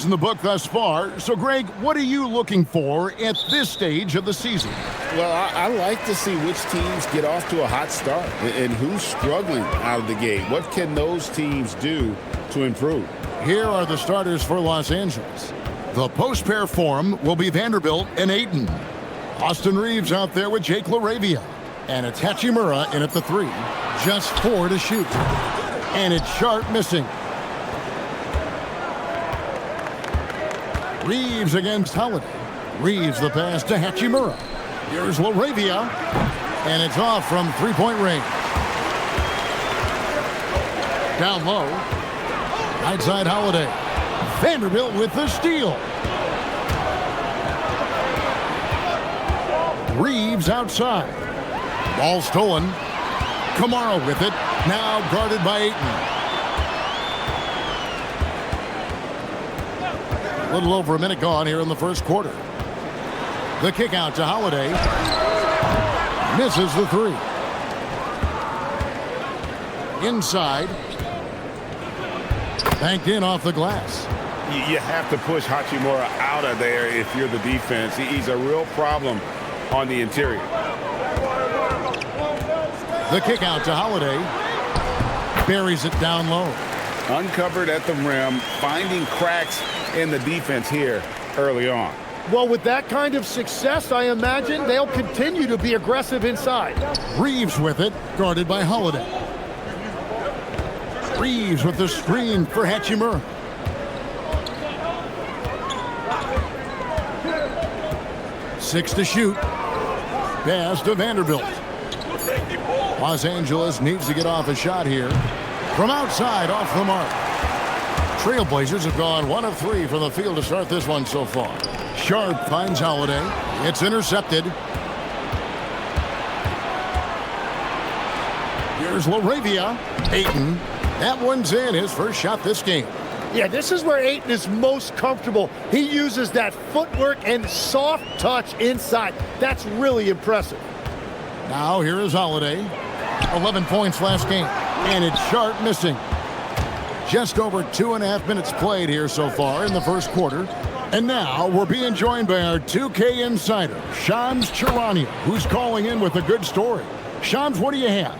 in the book thus far. So, Greg, what are you looking for at this stage of the season? Well, I like to see which teams get off to a hot start and who's struggling out of the gate. What can those teams do to improve? Here are the starters for Los Angeles. The post-pair form will be Vanderbilt and Ayton. Austin Reeves out there with Jake LaRavia. And it's Hachimura in at the 3. Just 4 to shoot. And it's Sharp missing. Reeves against Holiday. Reeves the pass to Hachimura. Here's LaRavia. And it's off from three-point range. Down low. Right side Holiday. Vanderbilt with the steal. Reeves outside. Ball stolen. Kamara with it. Now guarded by Ayton. A little over a minute gone here in the first quarter. The kick out to Holiday. Misses the 3. Inside. Banked in off the glass. You have to push Hachimura out of there if you're the defense. He's a real problem on the interior. The kick out to Holiday. Buries it down low. Uncovered at the rim, finding cracks in the defense here early on. Well, with that kind of success, I imagine they'll continue to be aggressive inside. Reeves with it, guarded by Holiday. Reeves with the screen for Hachimura. Six to shoot. Pass to Vanderbilt. Los Angeles needs to get off a shot here. From outside, off the mark. Trailblazers have gone 1 of 3 from the field to start this one so far. Sharp finds Holiday. It's intercepted. Here's LaRavia. Ayton. That one's in, his first shot this game. Yeah, this is where Ayton is most comfortable. He uses that footwork and soft touch inside. That's really impressive. Now here is Holiday. 11 points last game. And it's Sharp missing. Just over 2.5 minutes played here so far in the first quarter. And now we're being joined by our 2K insider, Shams Charania, who's calling in with a good story. Shams, what do you have?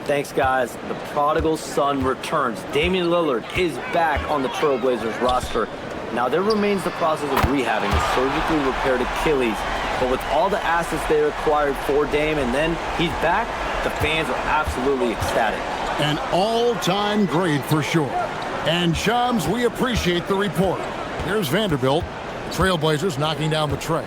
Thanks, guys. The prodigal son returns. Damian Lillard is back on the Trailblazers roster. Now, there remains the process of rehabbing a surgically repaired Achilles. But with all the assets they acquired for Dame, and then he's back, the fans are absolutely ecstatic. An all-time great for sure. And Shams, we appreciate the report. Here's Vanderbilt. Trailblazers knocking down the tray.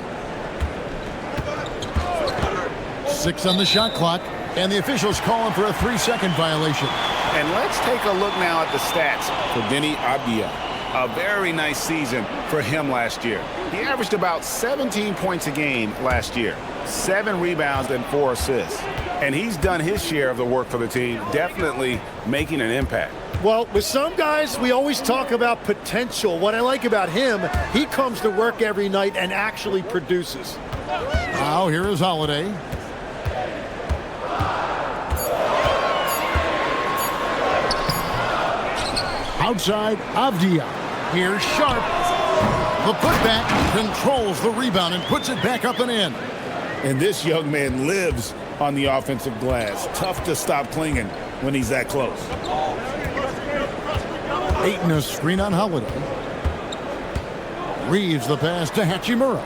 6 on the shot clock. And the officials calling for a 3-second violation. And let's take a look now at the stats for Denny Abdia. A very nice season for him last year. He averaged about 17 points a game last year, 7 rebounds and 4 assists. And he's done his share of the work for the team, definitely making an impact. Well, with some guys, we always talk about potential. What I like about him, he comes to work every night and actually produces. Now here is Holiday. Outside, Avdia. Here's Sharp. The putback controls the rebound and puts it back up and in. And this young man lives on the offensive glass. Tough to stop clinging when he's that close. Ayton a screen on Holiday. Reeves the pass to Hachimura.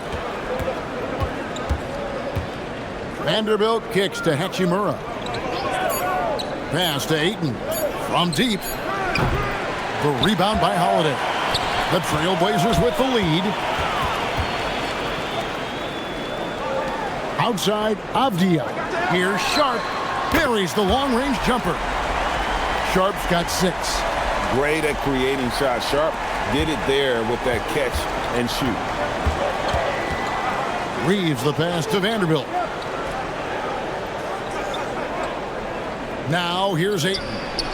Vanderbilt kicks to Hachimura. Pass to Ayton. From deep. The rebound by Holiday. The Trailblazers with the lead. Outside, Avdia. Here's Sharp. Buries the long-range jumper. Sharp's got 6. Great at creating shots. Sharp did it there with that catch and shoot. Reeves the pass to Vanderbilt. Now here's Ayton.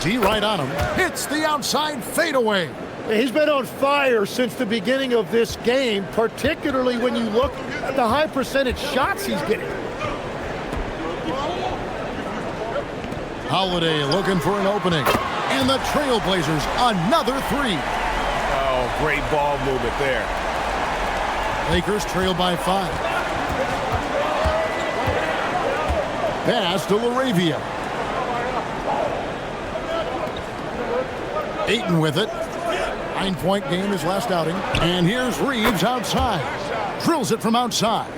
D right on him. Hits the outside fadeaway. He's been on fire since the beginning of this game, particularly when you look at the high percentage shots he's getting. Holiday looking for an opening. And the Trailblazers, another 3. Oh, Great ball movement there. Lakers trail by 5. Pass to LaRavia. Ayton with it. 9-point game his last outing. And here's Reeves outside. Drills it from outside.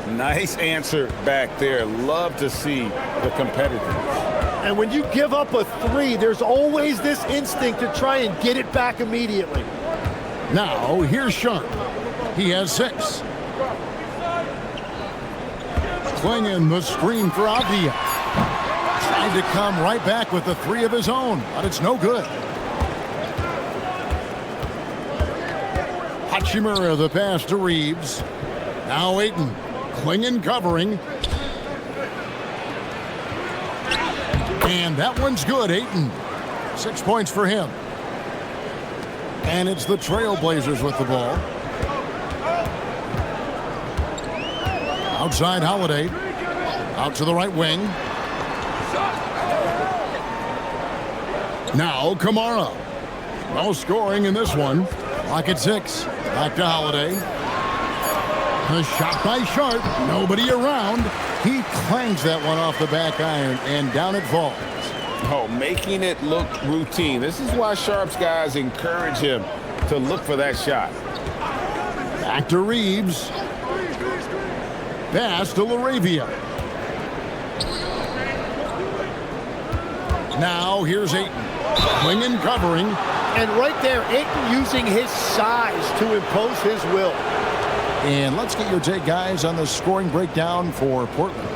Nice answer back there. Love to see the competitiveness. And when you give up a 3, there's always this instinct to try and get it back immediately. Now, here's Sharp. He has 6. Clinging the screen for Avdia. Tried to come right back with the 3 of his own, but it's no good. Hachimura the pass to Reeves. Now Ayton. Clinging, covering. And that one's good, Ayton. 6 points for him. And it's the Trailblazers with the ball. Outside Holiday. Out to the right wing. Now Kamara. No scoring in this one. Lock at 6. Back to Holiday. A shot by Sharp. Nobody around. He clangs that one off the back iron, and down it falls. Oh, making it look routine. This is why Sharp's guys encourage him to look for that shot. Back to Reeves. Pass to LaRavia. Now here's Ayton. Clinging, covering. And right there, Ayton using his size to impose his will. And let's get your take, guys, on the scoring breakdown for Portland.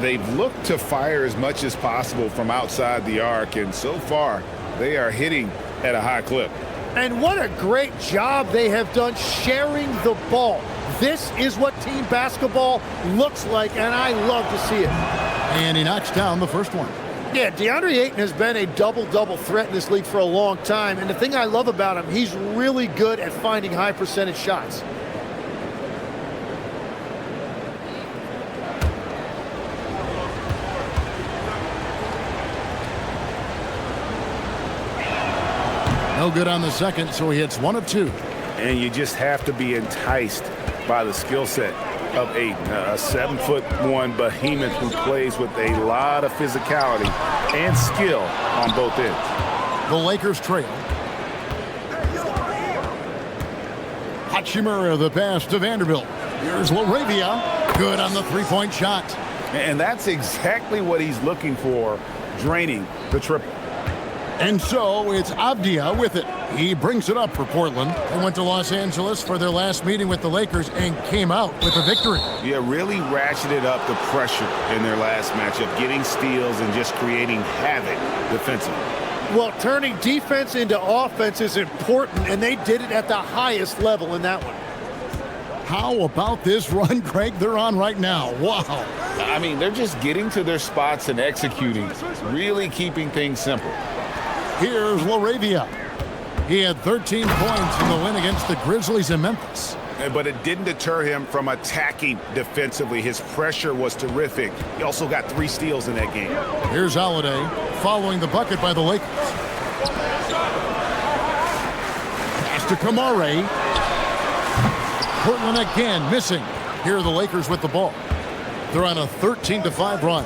They've looked to fire as much as possible from outside the arc, and so far, they are hitting at a high clip. And what a great job they have done sharing the ball. This is what team basketball looks like, and I love to see it. And he knocks down the first one. Yeah, DeAndre Ayton has been a double-double threat in this league for a long time, and the thing I love about him, he's really good at finding high-percentage shots. No good on the second, so he hits 1 of 2. And you just have to be enticed by the skill set of Ayton, a 7'1" behemoth who plays with a lot of physicality and skill on both ends. The Lakers trail. Hachimura the pass to Vanderbilt. Here's LaRavia. Good on the 3-point shot. And that's exactly what he's looking for, draining the triple. And so it's Avdia with it. He brings it up for Portland. They went to Los Angeles for their last meeting with the Lakers and came out with a victory. Yeah, really ratcheted up the pressure in their last matchup, getting steals and just creating havoc defensively. Well, turning defense into offense is important, and they did it at the highest level in that one. How about this run, Craig, they're on right now? Wow. I mean, they're just getting to their spots and executing, really keeping things simple. Here's LaRavia. He had 13 points in the win against the Grizzlies in Memphis. But it didn't deter him from attacking defensively. His pressure was terrific. He also got 3 steals in that game. Here's Holiday following the bucket by the Lakers. Pass to Kamara. Portland again missing. Here are the Lakers with the ball. They're on a 13-5 run.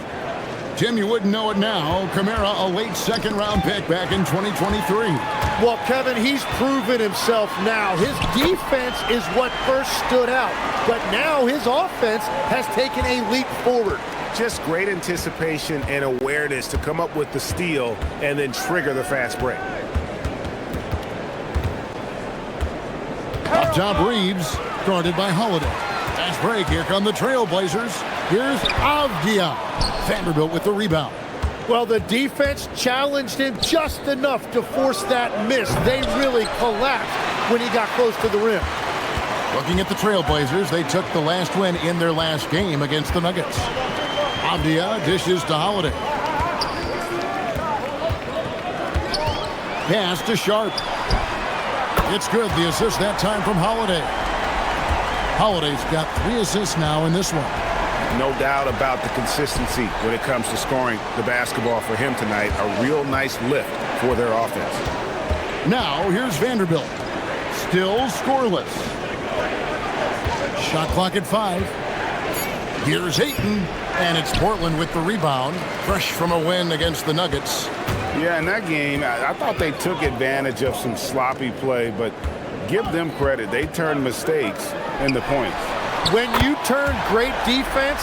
Jim, you wouldn't know it now. Kamara, a late second-round pick back in 2023. Well, Kevin, he's proven himself now. His defense is what first stood out, but now his offense has taken a leap forward. Just great anticipation and awareness to come up with the steal and then trigger the fast break. Up top, Reeves, guarded by Holiday. Fast break, here come the Trailblazers. Here's Avdia. Vanderbilt with the rebound. Well, the defense challenged him just enough to force that miss. They really collapsed when he got close to the rim. Looking at the Trailblazers, they took the last win in their last game against the Nuggets. Avdia dishes to Holiday. Pass to Sharp. It's good. The assist that time from Holiday. Holiday's got 3 assists now in this one. No doubt about the consistency when it comes to scoring the basketball for him tonight. A real nice lift for their offense. Now, here's Vanderbilt. still scoreless. Shot clock at 5. Here's Ayton, and it's Portland with the rebound, fresh from a win against the Nuggets. Yeah, in that game, I thought they took advantage of some sloppy play, but give them credit. They turned mistakes into points. When you turn great defense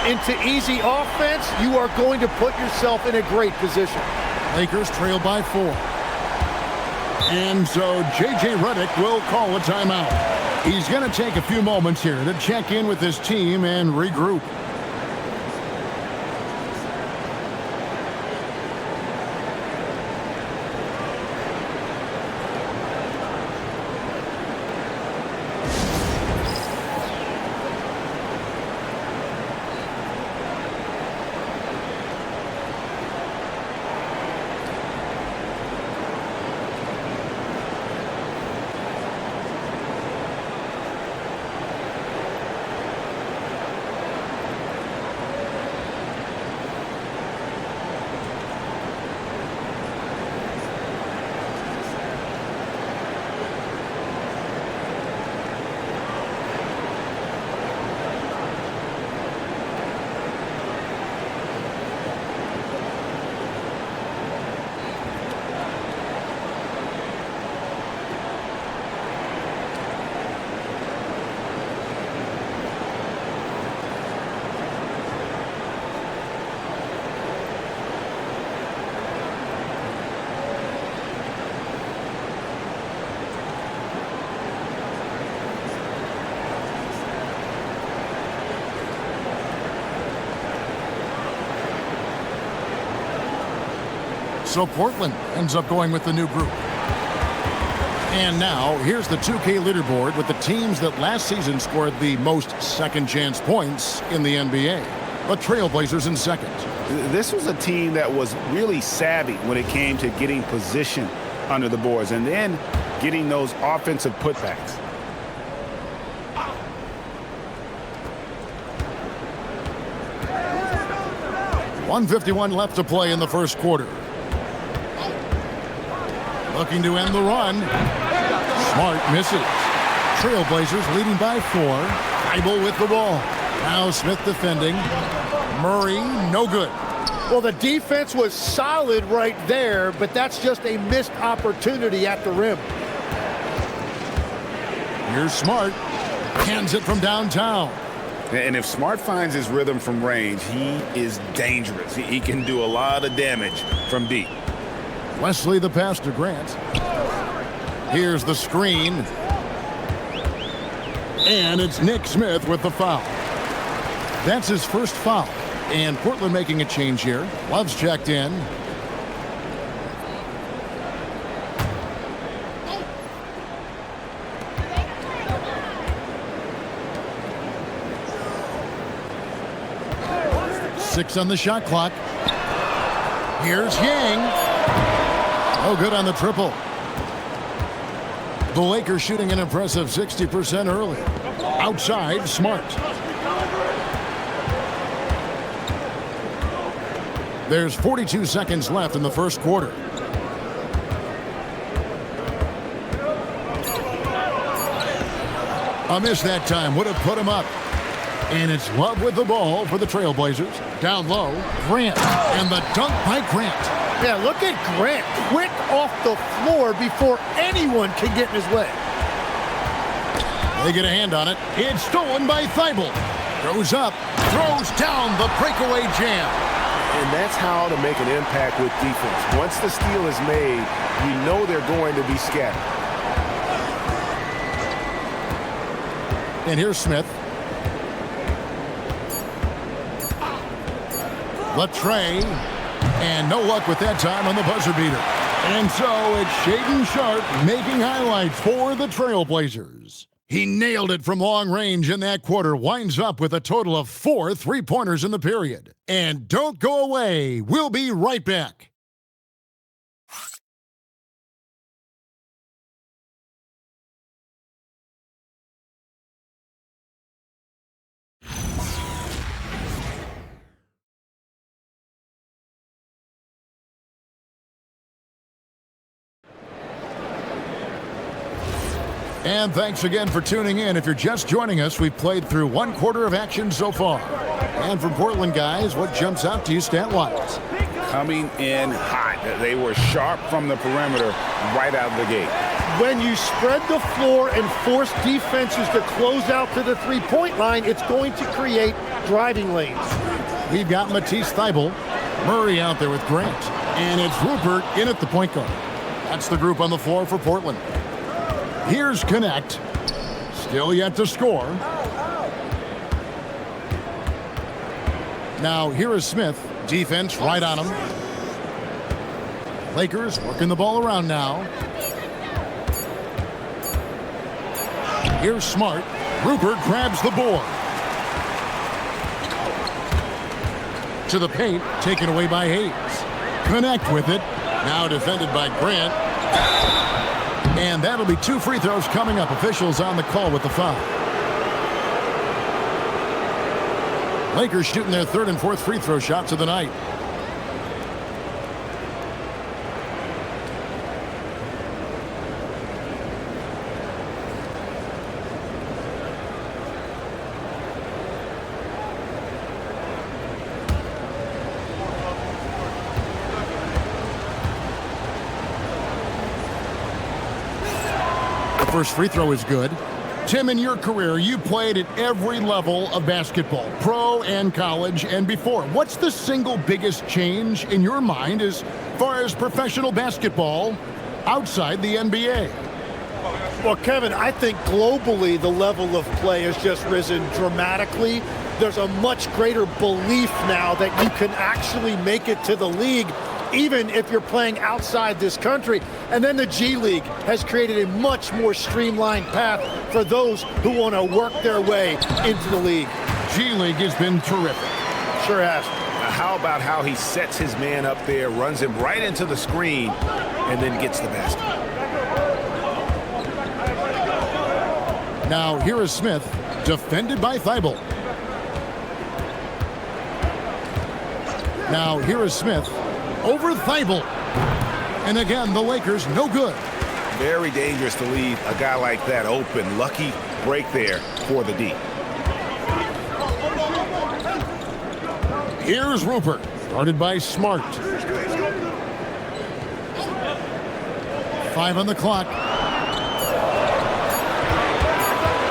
into easy offense, you are going to put yourself in a great position. Lakers trail by 4. And so J.J. Redick will call a timeout. He's going to take a few moments here to check in with his team and regroup. So Portland ends up going with the new group. And now, here's the 2K leaderboard with the teams that last season scored the most second-chance points in the NBA. The Trailblazers in second. This was a team that was really savvy when it came to getting position under the boards and then getting those offensive putbacks. .151 left to play in the first quarter. Looking to end the run. Smart misses. Trailblazers leading by 4. Thibault with the ball. Now Smith defending. Murray, no good. Well, the defense was solid right there, but that's just a missed opportunity at the rim. Here's Smart. Hands it from downtown. And if Smart finds his rhythm from range, he is dangerous. He can do a lot of damage from deep. Wesley the pass to Grant. Here's the screen. And it's Nick Smith with the foul. That's his first foul. And Portland making a change here. Love's checked in. Six on the shot clock. Here's Yang. Oh, good on the triple. The Lakers shooting an impressive 60% early. Outside, Smart. There's 42 seconds left in the first quarter. A miss that time would have put him up. And it's Love with the ball for the Trailblazers. Down low, Grant. And the dunk by Grant. Yeah, look at Grant. Quick off the floor before anyone can get in his way. They get a hand on it. It's stolen by Thibault. Goes up, throws down the breakaway jam. And that's how to make an impact with defense. Once the steal is made, you know they're going to be scattered. And here's Smith. Latrey. And no luck with that time on the buzzer beater. And so it's Shaedon Sharpe making highlights for the Trailblazers. He nailed it from long range in that quarter, winds up with a total of 4 three-pointers in the period. And don't go away. We'll be right back. And thanks again for tuning in. If you're just joining us, we've played through one quarter of action so far. And from Portland, guys, what jumps out to you stat-wise? Coming in hot. They were sharp from the perimeter right out of the gate. When you spread the floor and force defenses to close out to the three-point line, it's going to create driving lanes. We've got Matisse Thybulle, Murray out there with Grant, and it's Rupert in at the point guard. That's the group on the floor for Portland. Here's Connect, still yet to score. Now here is Smith, defense right on him. Lakers working the ball around now. Here's Smart, Rupert grabs the board. To the paint, taken away by Hayes. Connect with it, now defended by Grant. And that'll be 2 free throws coming up. Officials on the call with the foul. Lakers shooting their 3rd and 4th free throw shots of the night. First free throw is good. Tim, in your career, you played at every level of basketball, pro and college and before. What's the single biggest change in your mind as far as professional basketball outside the NBA? Well, Kevin, I think globally the level of play has just risen dramatically. There's a much greater belief now that you can actually make it to the league even if you're playing outside this country. And then the G League has created a much more streamlined path for those who want to work their way into the league. G League has been terrific. Sure has. How about how he sets his man up there, runs him right into the screen, and then gets the basket. Now here is Smith, defended by Thybulle. Now here is Smith. Over Thybulle. And again, the Lakers no good. Very dangerous to leave a guy like that open. Lucky break there for the D. Here's Rupert, guarded by Smart. 5 on the clock.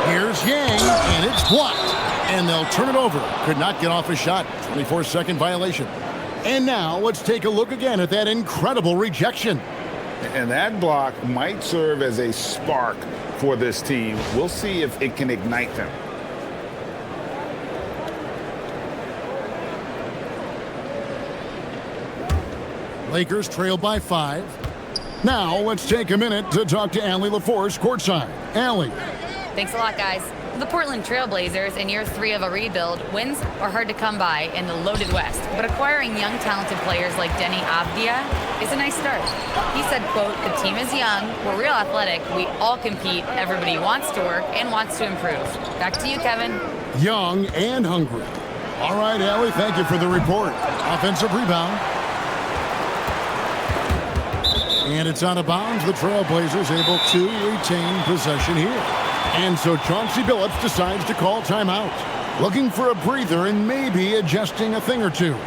Here's Yang, and it's blocked. And they'll turn it over. Could not get off a shot. 24-second violation. And now let's take a look again at that incredible rejection. And that block might serve as a spark for this team. We'll see if it can ignite them. Lakers trail by 5. Now let's take a minute to talk to Allie LaForce courtside. Allie. Thanks a lot, guys. The Portland Trail Blazers, in year 3 of a rebuild, wins are hard to come by in the loaded West. But acquiring young, talented players like Denny Avdia is a nice start. He said, quote, "The team is young, we're real athletic, we all compete, everybody wants to work and wants to improve." Back to you, Kevin. Young and hungry. All right, Allie, thank you for the report. Offensive rebound. And it's out of bounds. The Trailblazers able to retain possession here. And so Chauncey Billups decides to call timeout. Looking for a breather and maybe adjusting a thing or two.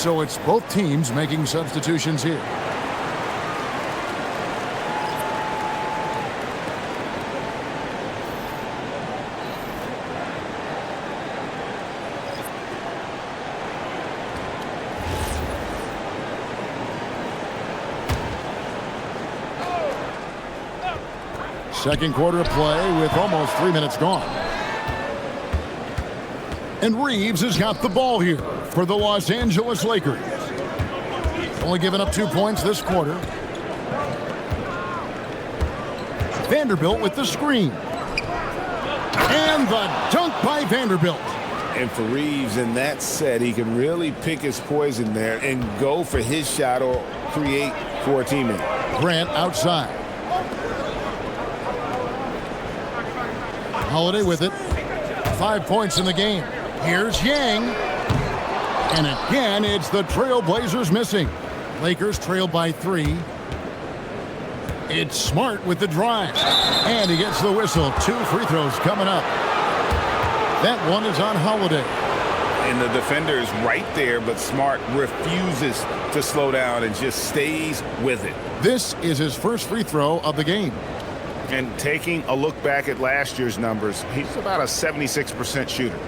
So it's both teams making substitutions here. Second quarter of play with almost 3 minutes gone. And Reeves has got the ball here for the Los Angeles Lakers. Only given up 2 points this quarter. Vanderbilt with the screen. And the dunk by Vanderbilt. And for Reeves in that set, he can really pick his poison there and go for his shot or create for a teammate. Grant outside. Holiday with it. 5 points in the game. Here's Yang. And again, it's the Trailblazers missing. Lakers trail by 3. It's Smart with the drive. And he gets the whistle. 2 free throws coming up. That one is on Holiday. And the defender is right there, but Smart refuses to slow down and just stays with it. This is his first free throw of the game. And taking a look back at last year's numbers, he's about a 76% shooter.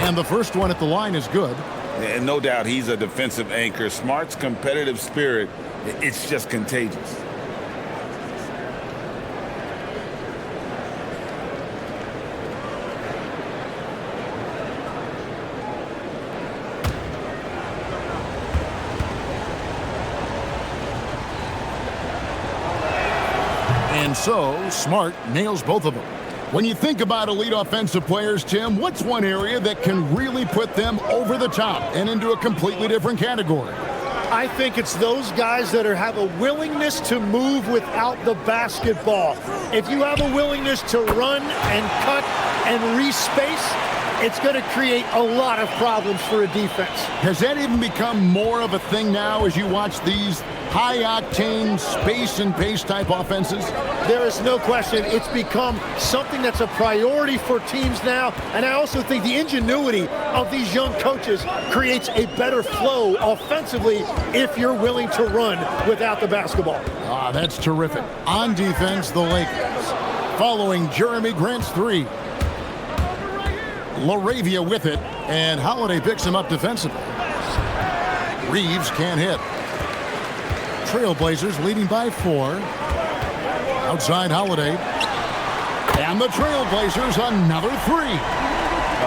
And the first one at the line is good. And no doubt he's a defensive anchor. Smart's competitive spirit, it's just contagious. And so, Smart nails both of them. When you think about elite offensive players, Tim, what's one area that can really put them over the top and into a completely different category? I think it's those guys that have a willingness to move without the basketball. If you have a willingness to run and cut and respace, it's going to create a lot of problems for a defense. Has that even become more of a thing now as you watch these high-octane space and pace type offenses? There is no question. It's become something that's a priority for teams now. And I also think the ingenuity of these young coaches creates a better flow offensively if you're willing to run without the basketball. Ah, that's terrific. On defense, the Lakers. Following Jeremy Grant's 3. LaRavia with it, and Holiday picks him up defensively. Reeves can't hit. Trailblazers leading by 4. Outside Holiday. And the Trailblazers another 3.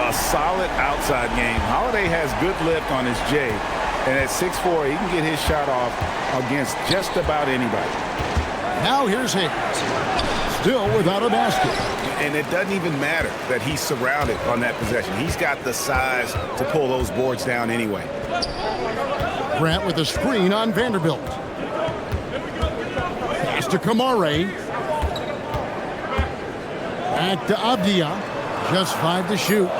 A solid outside game. Holiday has good lift on his J. And at 6'4", he can get his shot off against just about anybody. Now here's Hayes. Still without a basket. And it doesn't even matter that he's surrounded on that possession. He's got the size to pull those boards down anyway. Grant with a screen on Vanderbilt. Pass to Kamare. Back to Abdia. Just 5 to shoot.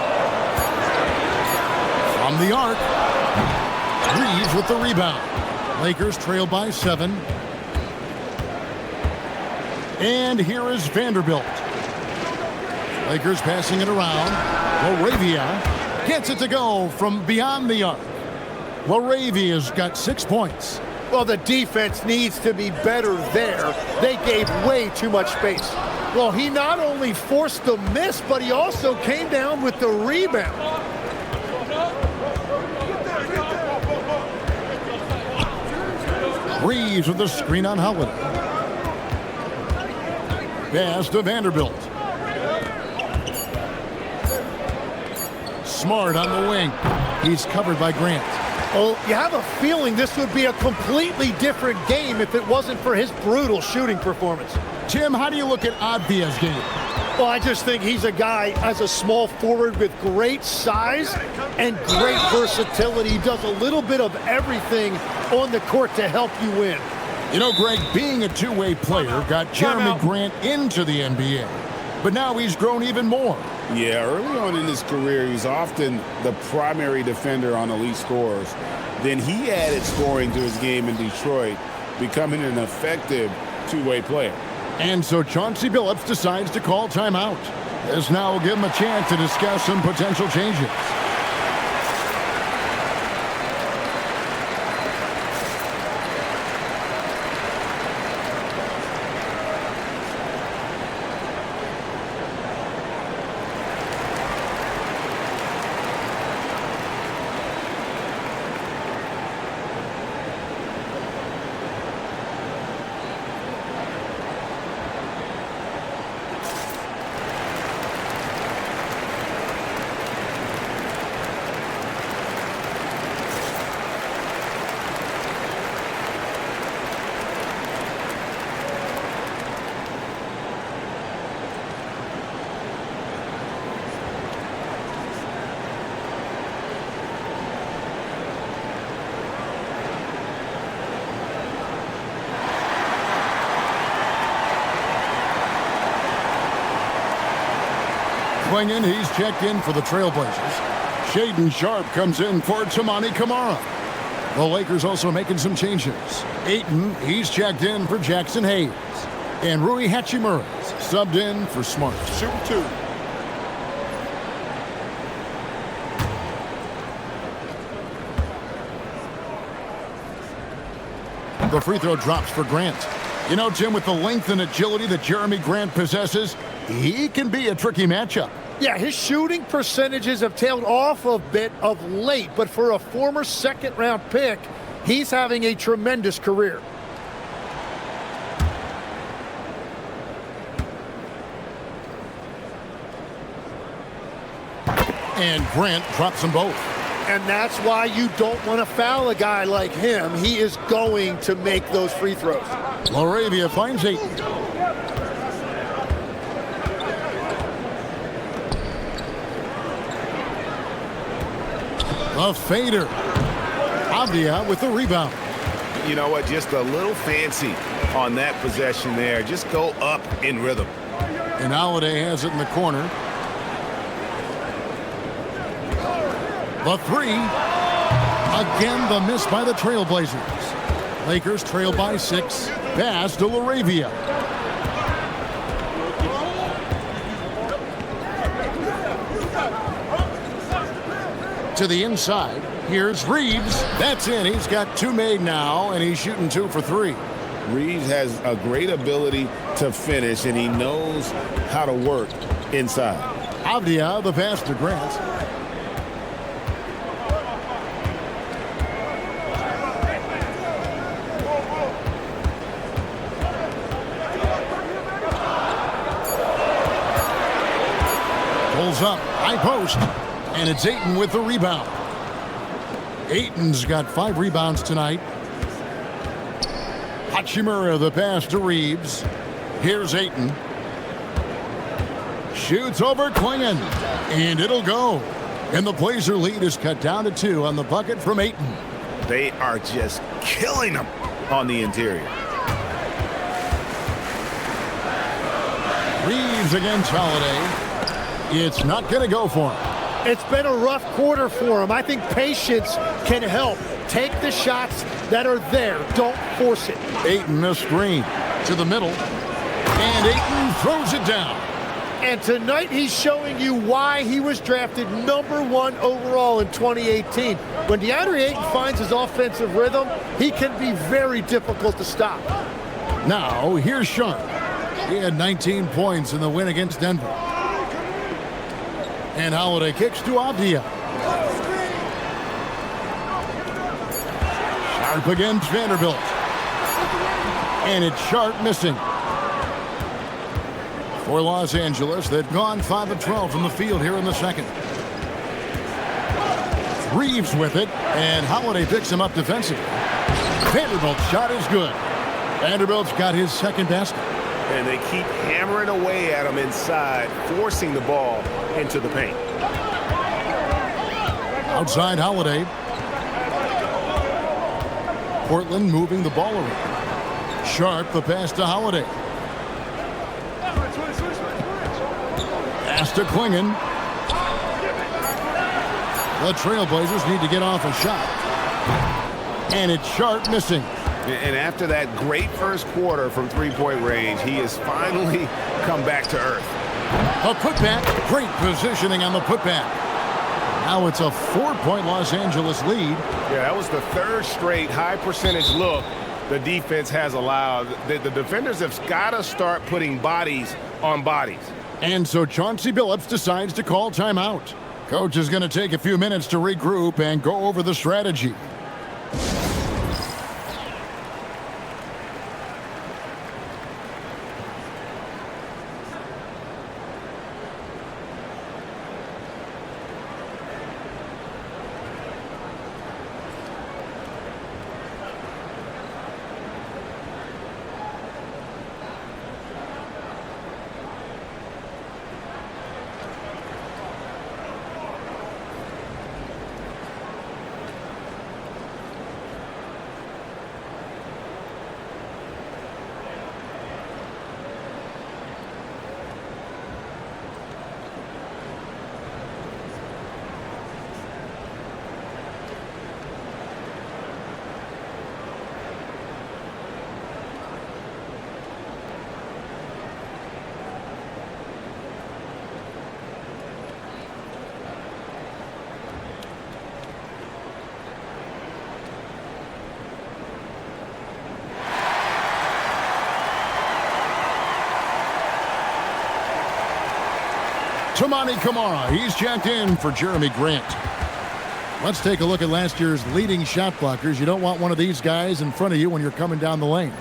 From the arc. Reeves with the rebound. Lakers trail by 7. And here is Vanderbilt. Lakers passing it around. LaRavia gets it to go from beyond the arc. LaRavia's got 6 points. Well, the defense needs to be better there. They gave way too much space. Well, he not only forced the miss, but he also came down with the rebound. Reeves with the screen on Holiday. Pass to Vanderbilt. Smart on the wing. He's covered by Grant. Oh, you have a feeling this would be a completely different game if it wasn't for his brutal shooting performance. Tim, how do you look at Abdia's game? Well, I just think he's a guy as a small forward with great size and great versatility. He does a little bit of everything on the court to help you win. You know, Greg, being a two-way player got Jeremy Grant into the NBA. But now he's grown even more. Yeah, early on in his career, he was often the primary defender on elite scorers. Then he added scoring to his game in Detroit, becoming an effective two-way player. And so Chauncey Billups decides to call timeout. This now will give them a chance to discuss some potential changes. Swinging, he's checked in for the Trailblazers. Shaedon Sharpe comes in for Toumani Camara. The Lakers also making some changes. Ayton, he's checked in for Jackson Hayes. And Rui Hachimura subbed in for Smart. Shooting 2. The free throw drops for Grant. You know, Jim, with the length and agility that Jeremy Grant possesses, he can be a tricky matchup. Yeah, his shooting percentages have tailed off a bit of late, but for a former second-round pick, he's having a tremendous career. And Grant drops them both. And that's why you don't want to foul a guy like him. He is going to make those free throws. Laravia finds Ayton. A fader. Avdia with the rebound. You know what? Just a little fancy on that possession there. Just go up in rhythm. And Holiday has it in the corner. The three. Again, the miss by the Trailblazers. Lakers trail by 6. Pass to Laravia. To the inside. Here's Reeves. That's in. He's got 2 made now, and he's shooting 2 for 3. Reeves has a great ability to finish, and he knows how to work inside. Avdia, the pass to Grant. Pulls up, high post, and it's Ayton with the rebound. Ayton's got 5 rebounds tonight. Hachimura, the pass to Reeves. Here's Ayton. Shoots over Klingon, and it'll go. And the Blazer lead is cut down to 2 on the bucket from Ayton. They are just killing them on the interior. Reeves against Holiday. It's not going to go for him. It's been a rough quarter for him. I think patience can help. Take the shots that are there. Don't force it. Ayton a screen to the middle. And Ayton throws it down. And tonight he's showing you why he was drafted #1 overall in 2018. When DeAndre Ayton finds his offensive rhythm, he can be very difficult to stop. Now, here's Sharpe. He had 19 points in the win against Denver. And Holiday kicks to Avdia. Sharpe against Vanderbilt. And it's Sharpe missing. For Los Angeles, they've gone 5 of 12 from the field here in the second. Reeves with it, and Holiday picks him up defensively. Vanderbilt's shot is good. Vanderbilt's got his second basket. And they keep hammering away at him inside, forcing the ball into the paint. Outside Holiday. Portland moving the ball around. Sharpe, the pass to Holiday. Pass to Klingon. The Trailblazers need to get off a shot. And it's Sharpe missing. And after that great first quarter from three-point range, he has finally come back to earth. A putback. Great positioning on the putback. Now it's a 4-point Los Angeles lead. Yeah, that was the third straight high-percentage look the defense has allowed. The defenders have got to start putting bodies on bodies. And so Chauncey Billups decides to call timeout. Coach is going to take a few minutes to regroup and go over the strategy. Toumani Camara, he's checked in for Jeremy Grant. Let's take a look at last year's leading shot blockers. You don't want one of these guys in front of you when you're coming down the lane.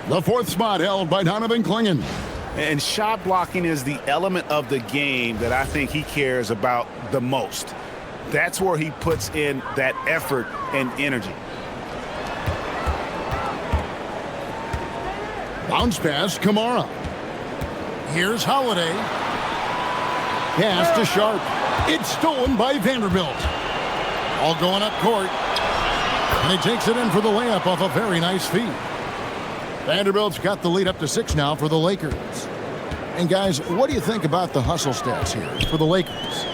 The fourth spot held by Donovan Clingan. And shot blocking is the element of the game that I think he cares about the most. That's where he puts in that effort and energy. Bounce pass, Camara. Here's Holiday. Pass to Sharp. It's stolen by Vanderbilt. All going up court. And he takes it in for the layup off a very nice feed. Vanderbilt's got the lead up to 6 now for the Lakers. And guys, what do you think about the hustle stats here for the Lakers?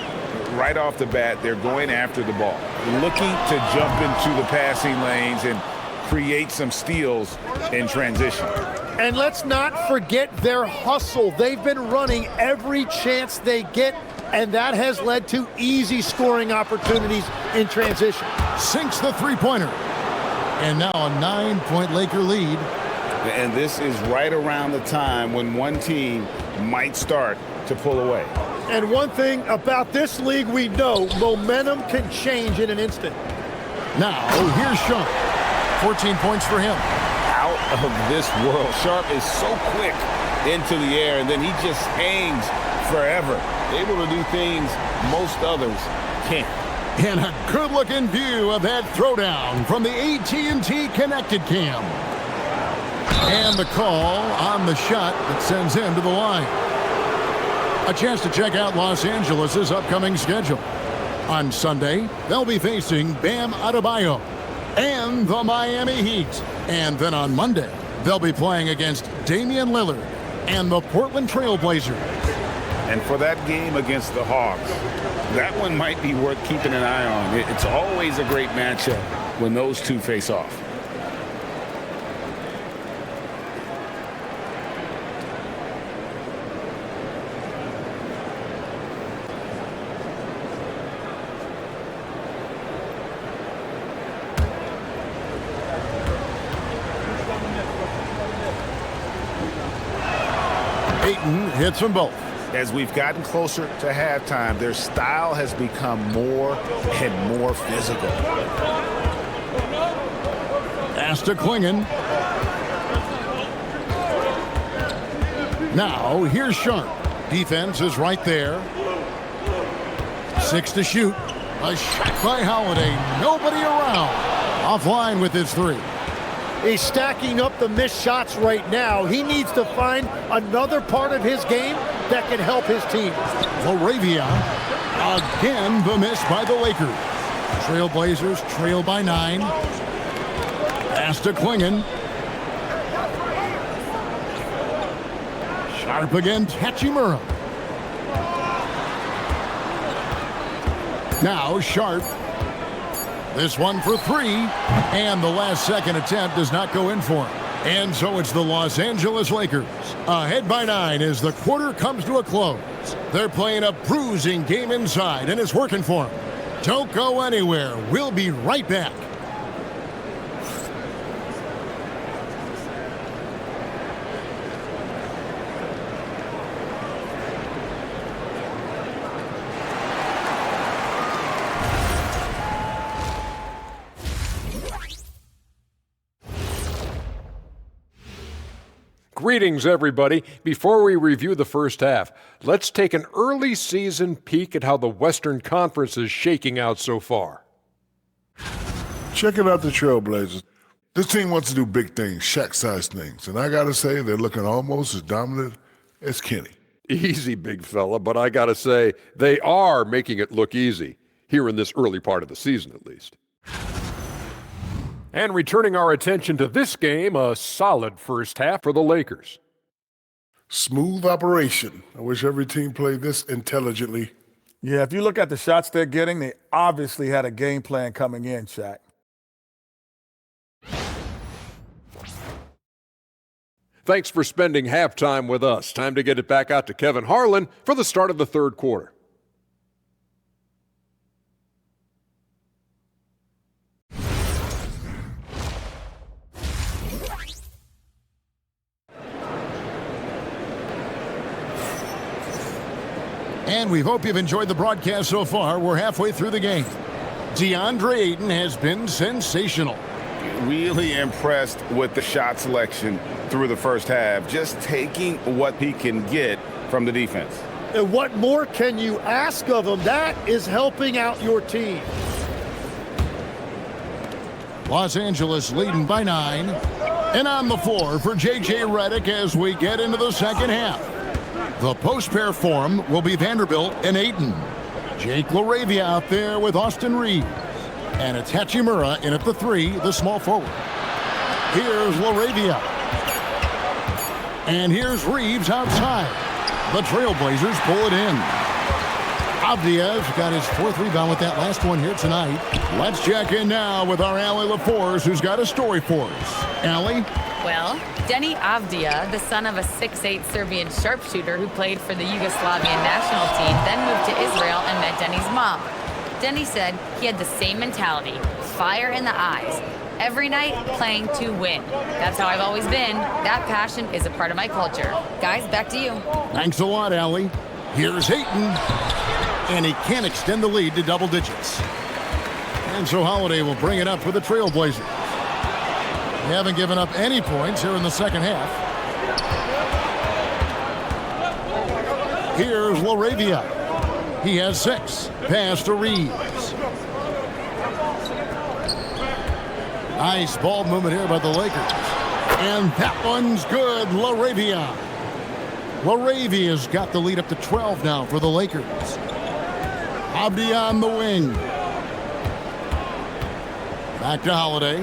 Right off the bat, they're going after the ball, looking to jump into the passing lanes and create some steals in transition. And let's not forget their hustle. They've been running every chance they get, and that has led to easy scoring opportunities in transition. Sinks the three-pointer. And now a 9-point Laker lead. And this is right around the time when one team might start to pull away. And one thing about this league we know, momentum can change in an instant. Now, here's Sharp. 14 points for him. Out of this world. Sharp is so quick into the air, and then he just hangs forever. Able to do things most others can't. And a good-looking view of that throwdown from the AT&T Connected Cam. And the call on the shot that sends him to the line. A chance to check out Los Angeles' upcoming schedule. On Sunday, they'll be facing Bam Adebayo and the Miami Heat. And then on Monday, they'll be playing against Damian Lillard and the Portland Trail Blazers. And for that game against the Hawks, that one might be worth keeping an eye on. It's always a great matchup when those two face off. Ayton hits them both. As we've gotten closer to halftime, their style has become more and more physical. Pass to Clingan. Now, here's Sharp. Defense is right there. 6 to shoot. A shot by Holiday. Nobody around. Offline with his 3. He's stacking up the missed shots right now. He needs to find another part of his game that can help his team. Laravia. Again, the miss by the Lakers. Trailblazers trail by 9. Pass to Clingan. Sharp again, Hachimura. Now Sharp. This one for 3, and the last second attempt does not go in for him. And so it's the Los Angeles Lakers, ahead by 9 as the quarter comes to a close. They're playing a bruising game inside, and it's working for them. Don't go anywhere. We'll be right back. Greetings, everybody. Before we review the first half, let's take an early season peek at how the Western Conference is shaking out so far. Checking out the Trailblazers. This team wants to do big things, Shaq-sized things, and I got to say they're looking almost as dominant as Kenny. Easy, big fella, but I got to say they are making it look easy, here in this early part of the season at least. And returning our attention to this game, a solid first half for the Lakers. Smooth operation. I wish every team played this intelligently. Yeah, if you look at the shots they're getting, they obviously had a game plan coming in, Shaq. Thanks for spending halftime with us. Time to get it back out to Kevin Harlan for the start of the third quarter. And we hope you've enjoyed the broadcast so far. We're halfway through the game. DeAndre Ayton has been sensational. Really impressed with the shot selection through the first half, just taking what he can get from the defense. And what more can you ask of him? That is helping out your team. Los Angeles leading by 9. And on the floor for J.J. Redick as we get into the second half. The post pair form will be Vanderbilt and Ayton. Jake LaRavia out there with Austin Reeves. And it's Hachimura in at the 3, the small forward. Here's LaRavia. And here's Reeves outside. The Trailblazers pull it in. Avdia's got his 4th rebound with that last one here tonight. Let's check in now with our Allie LaForce, who's got a story for us. Allie? Well, Denny Avdia, the son of a 6'8" Serbian sharpshooter who played for the Yugoslavian national team, then moved to Israel and met Denny's mom. Denny said he had the same mentality, fire in the eyes. Every night, playing to win. That's how I've always been. That passion is a part of my culture. Guys, back to you. Thanks a lot, Allie. Here's Ayton. And he can't extend the lead to double digits. And so Holiday will bring it up for the Trailblazers. They haven't given up any points here in the second half. Here's LaRavia. He has 6. Pass to Reeves. Nice ball movement here by the Lakers. And that one's good. LaRavia. LaRavia's got the lead up to 12 now for the Lakers. Abdi on the wing. Back to Holiday.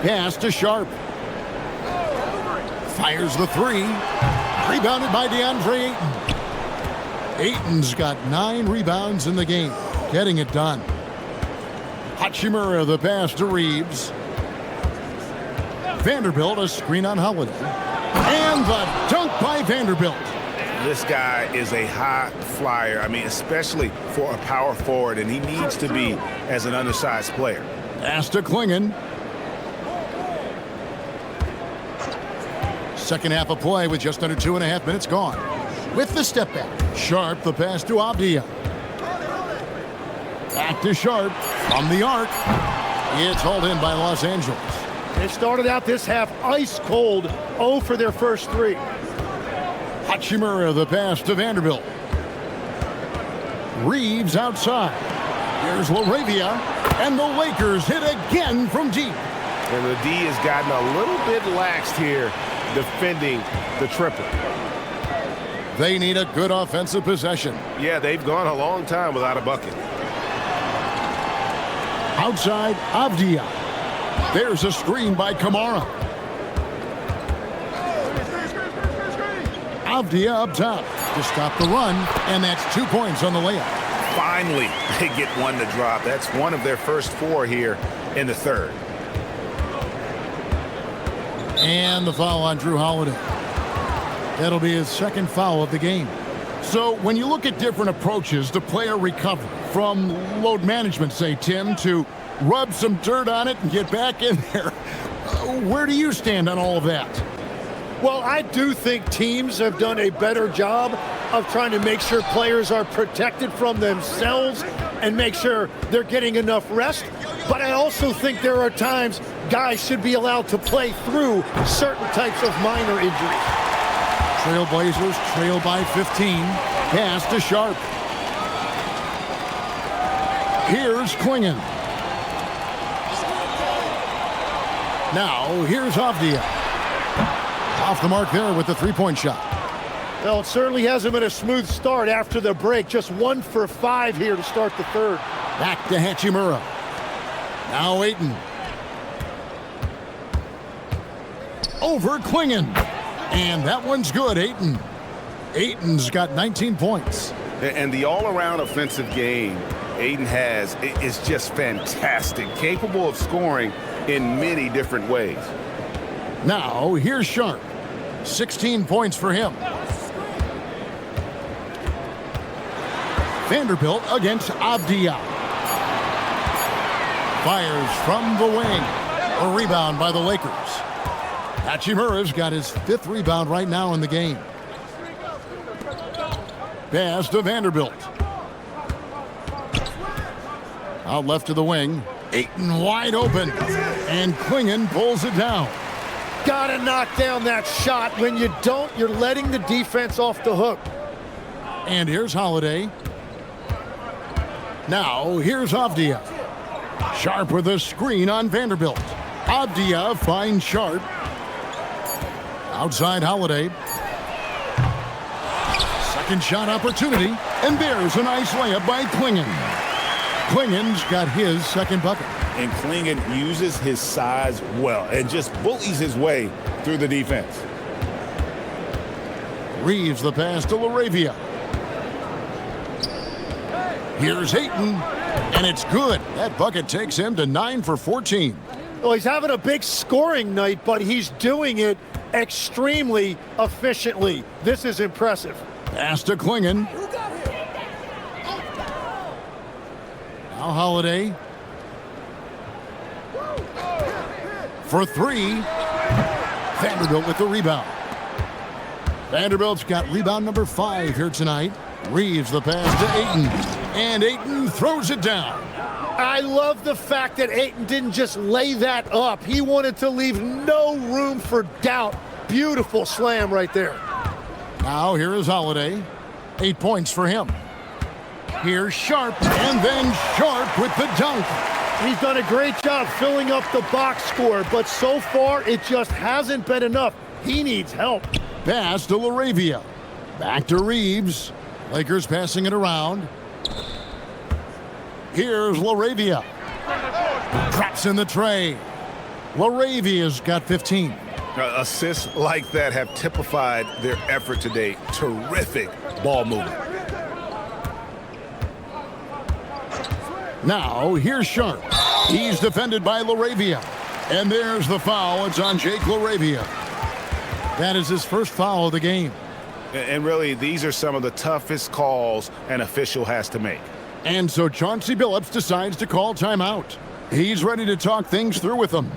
Pass to Sharp. Fires the 3. Rebounded by DeAndre Ayton. Ayton's got 9 rebounds in the game. Getting it done. Hachimura the pass to Reeves. Vanderbilt a screen on Holiday. And the dunk by Vanderbilt. This guy is a high flyer. I mean, especially for a power forward, and he needs to be as an undersized player. Pass to Klingon. Second half of play with just under 2.5 minutes gone. With the step back. Sharp the pass to Abdia. Back to Sharp from the arc. It's hauled in by Los Angeles. They started out this half ice cold, 0 for their first 3. Hachimura the pass to Vanderbilt. Reeves outside. Here's LaRavia. And the Lakers hit again from deep. And the D has gotten a little bit laxed here defending the triple. They need a good offensive possession. Yeah, they've gone a long time without a bucket. Outside, Avdia. There's a screen by Kamara. Avdia up top to stop the run, and that's 2 points on the layup. Finally, they get one to drop. That's one of their first 4 here in the third. And the foul on Drew Holiday. That'll be his second foul of the game. So when you look at different approaches to player recovery, from load management, say, Tim, to rub some dirt on it and get back in there, where do you stand on all of that? Well, I do think teams have done a better job of trying to make sure players are protected from themselves and make sure they're getting enough rest. But I also think there are times guys should be allowed to play through certain types of minor injuries. Trailblazers trail by 15. Pass to Sharp. Here's Klingon. Now, here's Avdia. Off the mark there with the three-point shot. Well, it certainly hasn't been a smooth start after the break. Just 1 for 5 here to start the third. Back to Hachimura. Now Ayton. Over Klingon. And that one's good, Ayton. Ayton's got 19 points. And the all-around offensive game Ayton has is just fantastic, capable of scoring in many different ways. Now, here's Sharp. 16 points for him. Vanderbilt against Avdia. Fires from the wing. A rebound by the Lakers. Hachimura's got his 5th rebound right now in the game. Pass to Vanderbilt. Out left to the wing. Ayton wide open. And Klingon pulls it down. Gotta knock down that shot. When you don't, you're letting the defense off the hook. And here's Holiday. Now, here's Avdia. Sharp with a screen on Vanderbilt. Avdia finds Sharp. Outside Holiday. Second shot opportunity. And there's a nice layup by Klingon. Klingon's got his second bucket. And Klingon uses his size well and just bullies his way through the defense. Reeves the pass to LaRavia. Here's Ayton, and it's good. That bucket takes him to 9 for 14. Well, he's having a big scoring night, but he's doing it extremely efficiently. This is impressive. Pass to Klingon. Now Holiday. For 3. Vanderbilt with the rebound. Vanderbilt's got rebound number 5 here tonight. Reeves the pass to Ayton. And Ayton throws it down. I love the fact that Ayton didn't just lay that up. He wanted to leave no room for doubt. Beautiful slam right there. Now here is Holiday. 8 points for him. Here's Sharp, and then Sharp with the dunk. He's done a great job filling up the box score, but so far it just hasn't been enough. He needs help. Pass to LaRavia. Back to Reeves. Lakers passing it around. Here's LaRavia. Drops in the tray. LaRavia's got 15. Assists like that have typified their effort today. Terrific ball movement. Now, here's Sharp. He's defended by LaRavia. And there's the foul. It's on Jake LaRavia. That is his first foul of the game. And really, these are some of the toughest calls an official has to make. And so Chauncey Billups decides to call timeout. He's ready to talk things through with them.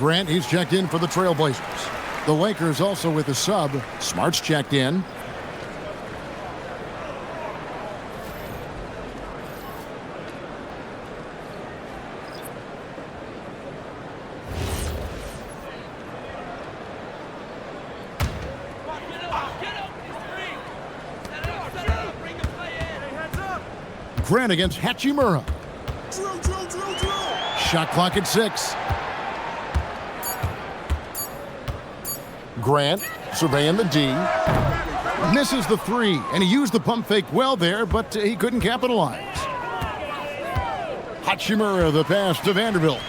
Grant, he's checked in for the Trailblazers. The Lakers also with a sub. Smart's checked in. Grant against Hachimura. Shot clock at 6. Grant surveying the D. Misses the 3, and he used the pump fake well there, but he couldn't capitalize. Hachimura, the pass to Vanderbilt.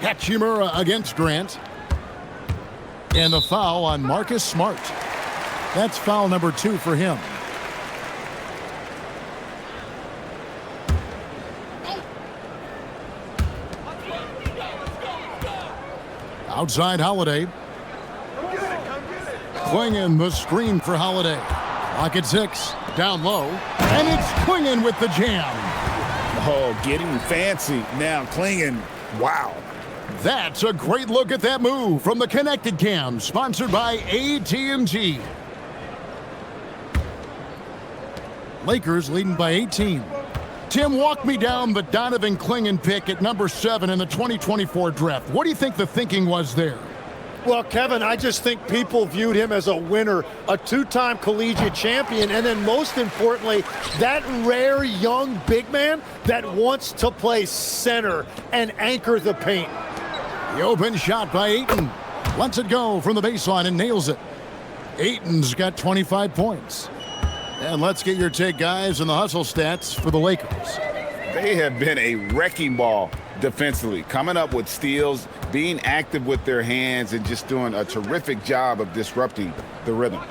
Hachimura against Grant. And the foul on Marcus Smart. That's foul number 2 for him. Outside Holiday. Clingan the screen for Holiday. Clock at 6. Down low. And it's Clingan with the jam. Oh, getting fancy. Now Clingan. Wow. That's a great look at that move from the Connected Cam, sponsored by AT&T. Lakers leading by 18. Tim, walk me down the Donovan Clingan pick at number 7 in the 2024 draft. What do you think the thinking was there? Well, Kevin, I just think people viewed him as a winner, a 2-time collegiate champion, and then most importantly, that rare young big man that wants to play center and anchor the paint. The open shot by Ayton. Lets it go from the baseline and nails it. Ayton's got 25 points. And let's get your take, guys, on the hustle stats for the Lakers. They have been a wrecking ball defensively, coming up with steals, being active with their hands, and just doing a terrific job of disrupting the rhythm.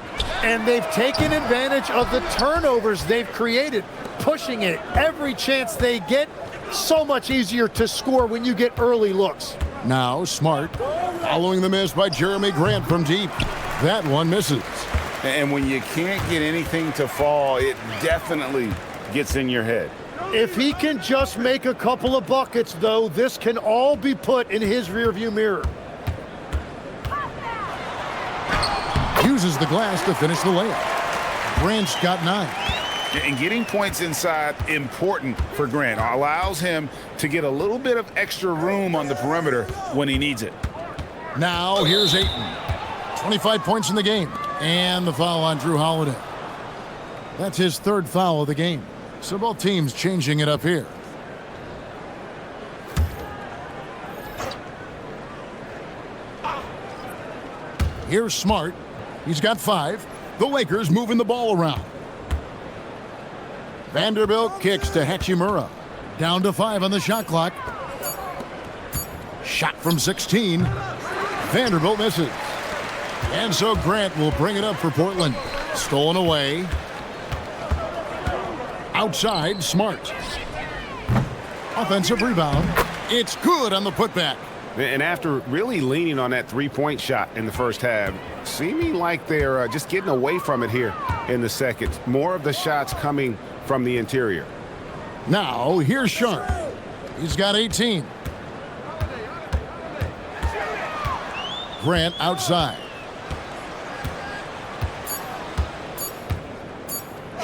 And they've taken advantage of the turnovers they've created, pushing it every chance they get. So much easier to score when you get early looks. Now Smart, following the miss by Jeremy Grant from deep. That one misses. And when you can't get anything to fall, it definitely gets in your head. If he can just make a couple of buckets, though, this can all be put in his rearview mirror. Uses the glass to finish the layup. Grant's got 9. And getting points inside, important for Grant. Allows him to get a little bit of extra room on the perimeter when he needs it. Now here's Ayton. 25 points in the game. And the foul on Drew Holiday. That's his 3rd foul of the game. So both teams changing it up here. Here's Smart. He's got 5. The Lakers moving the ball around. Vanderbilt kicks to Hachimura. Down to 5 on the shot clock. Shot from 16. Vanderbilt misses. And so Grant will bring it up for Portland. Stolen away. Outside, Smart. Offensive rebound. It's good on the putback. And after really leaning on that three-point shot in the first half, seeming like they're just getting away from it here in the second. More of the shots coming from the interior. Now, here's Sharp. He's got 18. Grant outside.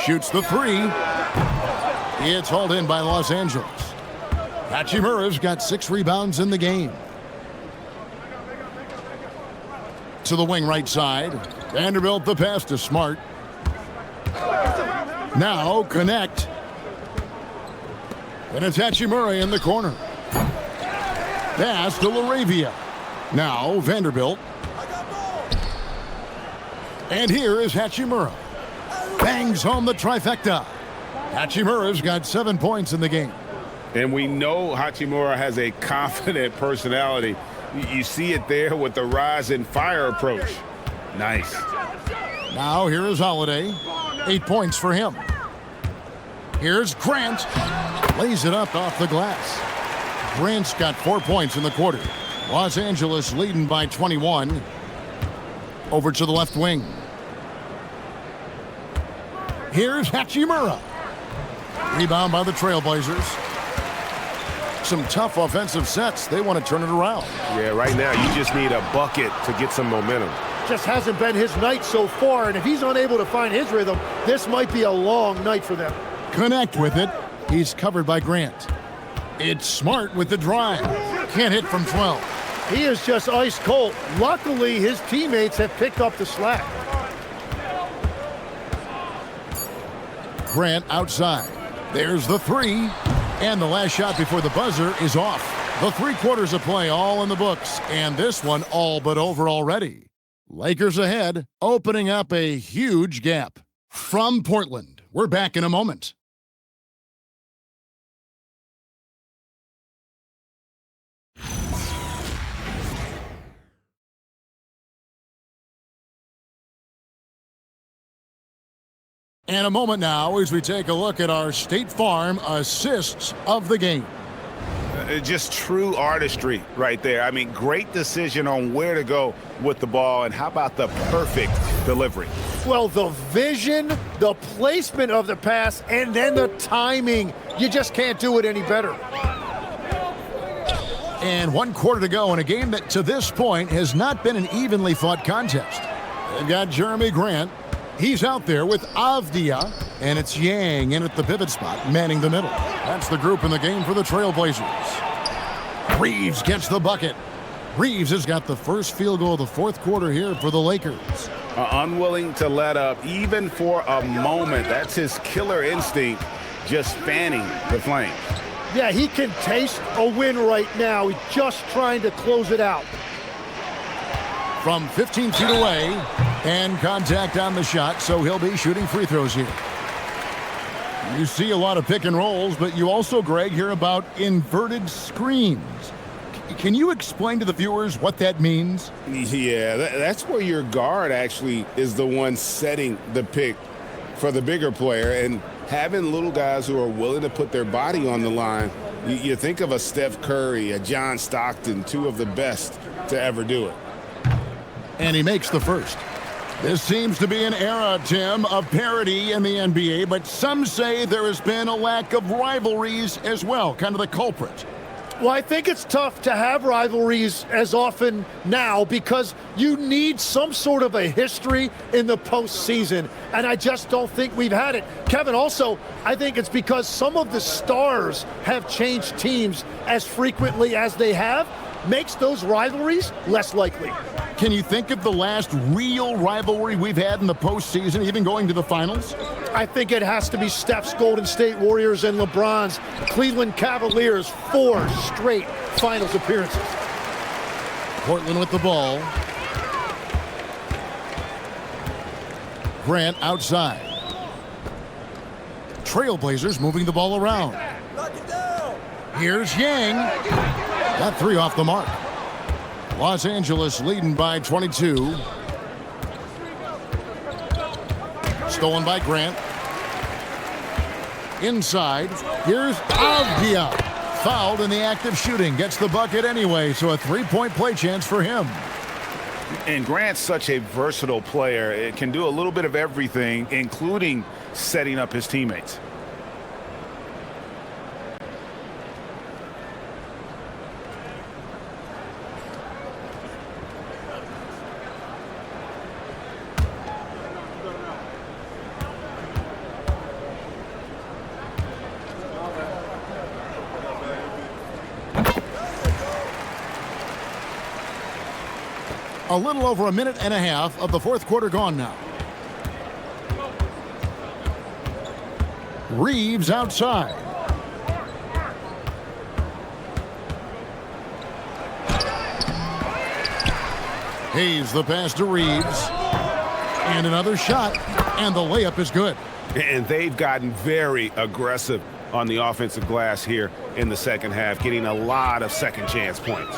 Shoots the 3. It's hauled in by Los Angeles. Hachimura's got 6 rebounds in the game. To the wing right side. Vanderbilt the pass to Smart. Now connect. And it's Hachimura in the corner. Pass to LaRavia. Now Vanderbilt. And here is Hachimura. Bangs home the trifecta. Hachimura's got 7 points in the game. And we know Hachimura has a confident personality. You see it there with the rise and fire approach. Nice. Now here is Holiday. 8 points for him. Here's Grant. Lays it up off the glass. Grant's got 4 points in the quarter. Los Angeles leading by 21. Over to the left wing. Here's Hachimura. Rebound by the Trailblazers. some tough offensive sets. They want to turn it around. Yeah, right now you just need a bucket to get some momentum. Just hasn't been his night so far, and if he's unable to find his rhythm, this might be a long night for them. Connect with it. He's covered by Grant. It's Smart with the drive. Can't hit from 12. He is just ice cold. Luckily, his teammates have picked up the slack. Grant outside. There's the three. And the last shot before the buzzer is off. The 3 quarters of play all in the books. And this one all but over already. Lakers ahead, opening up a huge gap. From Portland, we're back in a moment. And a moment now as we take a look at our State Farm assists of the game. Just true artistry right there. I mean, great decision on where to go with the ball, and how about the perfect delivery? Well, the vision, the placement of the pass, and then the timing. You just can't do it any better. And 1 quarter to go in a game that to this point has not been an evenly fought contest. They've got Jeremy Grant. He's out there with Avdia, and it's Yang in at the pivot spot, manning the middle. That's the group in the game for the Trailblazers. Reeves gets the bucket. Reeves has got the first field goal of the 4th quarter here for the Lakers. Unwilling to let up, even for a moment. That's his killer instinct, just fanning the flame. Yeah, he can taste a win right now. He's just trying to close it out. From 15 feet away, and contact on the shot, so he'll be shooting free throws here. You see a lot of pick and rolls, but you also, Greg, hear about inverted screens. Can you explain to the viewers what that means? Yeah, that's where your guard actually is the one setting the pick for the bigger player, and having little guys who are willing to put their body on the line. You think of a Steph Curry, a John Stockton, 2 of the best to ever do it. And he makes the first. This seems to be an era, Tim, of parity in the NBA, but some say there has been a lack of rivalries as well, kind of the culprit. Well, I think it's tough to have rivalries as often now because you need some sort of a history in the postseason, and I just don't think we've had it. Kevin, also, I think it's because some of the stars have changed teams as frequently as they have, makes those rivalries less likely. Can you think of the last real rivalry we've had in the postseason, even going to the finals? I think it has to be Steph's Golden State Warriors and LeBron's Cleveland Cavaliers, 4 straight finals appearances. Portland with the ball. Grant outside. Trailblazers moving the ball around. Here's Yang. Got 3 off the mark. Los Angeles leading by 22. Stolen by Grant. Inside. Here's Avdia. Fouled in the act of shooting. Gets the bucket anyway, so a 3-point play chance for him. And Grant's such a versatile player. It can do a little bit of everything, including setting up his teammates. A little over a minute and a half of the 4th quarter gone now. Reeves outside. Hayes the pass to Reeves. And another shot, and the layup is good. And they've gotten very aggressive on the offensive glass here in the second half, getting a lot of second chance points.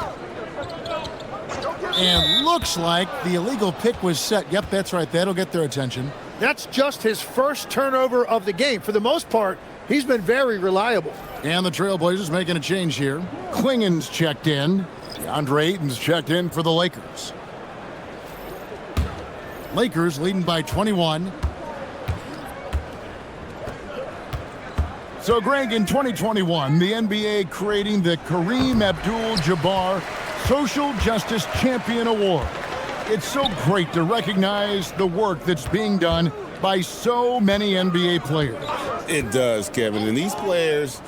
And looks like the illegal pick was set. Yep, that's right. That'll get their attention. That's just his first turnover of the game. For the most part, he's been very reliable. And the Trailblazers making a change here. Klingen's checked in. DeAndre Ayton's checked in for the Lakers. Lakers leading by 21. So, Greg, in 2021, the NBA creating the Kareem Abdul-Jabbar Social Justice Champion Award. It's so great to recognize the work that's being done by so many NBA players. It does, Kevin. And these players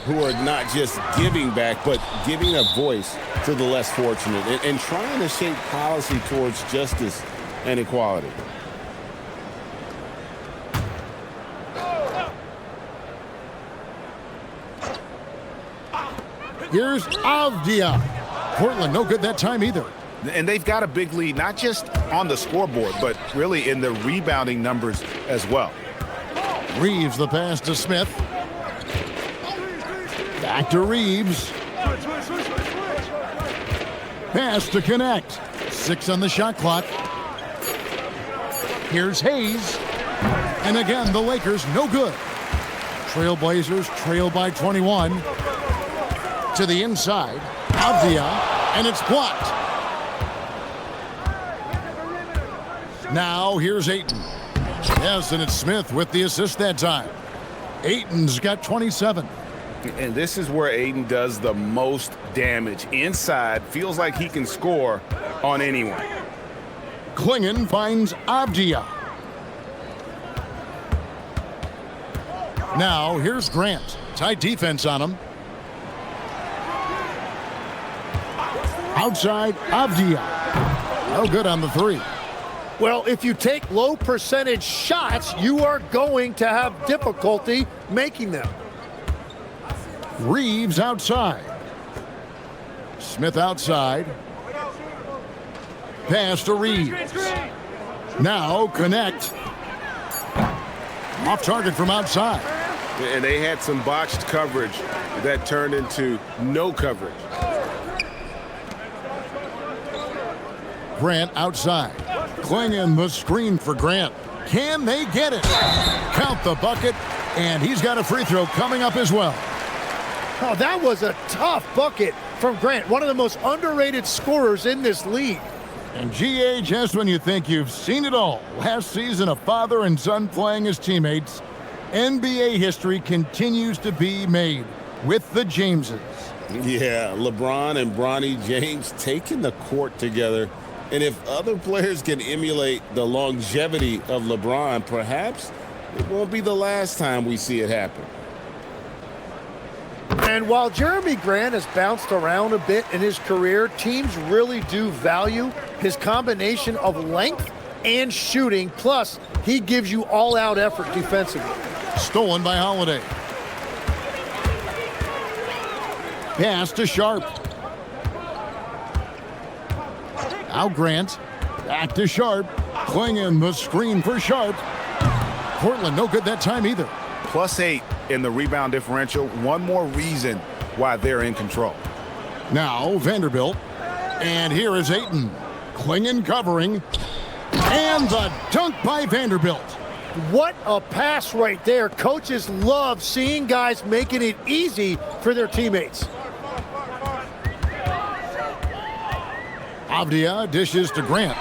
who are not just giving back, but giving a voice to the less fortunate and trying to shape policy towards justice and equality. Here's Avdia. Portland, no good that time either. And they've got a big lead, not just on the scoreboard, but really in the rebounding numbers as well. Reeves the pass to Smith. Back to Reeves. Pass to connect. 6 on the shot clock. Here's Hayes. And again, the Lakers, no good. Trailblazers trail by 21. To the inside. Avdia. And it's blocked. Now here's Ayton. Yes, and it's Smith with the assist that time. Ayton's got 27. And this is where Ayton does the most damage. Inside, feels like he can score on anyone. Klingon finds Avdia. Now here's Grant. Tight defense on him. Outside, Avdia. No good on the 3. Well, if you take low percentage shots, you are going to have difficulty making them. Reeves outside. Smith outside. Pass to Reeves. Now connect. Off target from outside. And they had some botched coverage that turned into no coverage. Grant outside. Klingon the screen for Grant. Can they get it? Count the bucket, and he's got a free throw coming up as well. Oh, that was a tough bucket from Grant, one of the most underrated scorers in this league. And GA, just when you think you've seen it all, last season a father and son playing as teammates, NBA history continues to be made with the Jameses. Yeah, LeBron and Bronny James taking the court together. And if other players can emulate the longevity of LeBron, perhaps it won't be the last time we see it happen. And while Jeremy Grant has bounced around a bit in his career, teams really do value his combination of length and shooting. Plus, he gives you all-out effort defensively. Stolen by Holiday. Pass to Sharp. Now Grant. Back to Sharp. Klingon the screen for Sharp. Portland no good that time either. +8 in the rebound differential. One more reason why they're in control. Now Vanderbilt. And here is Ayton. Klingon covering. And the dunk by Vanderbilt. What a pass right there. Coaches love seeing guys making it easy for their teammates. Avdia dishes to Grant.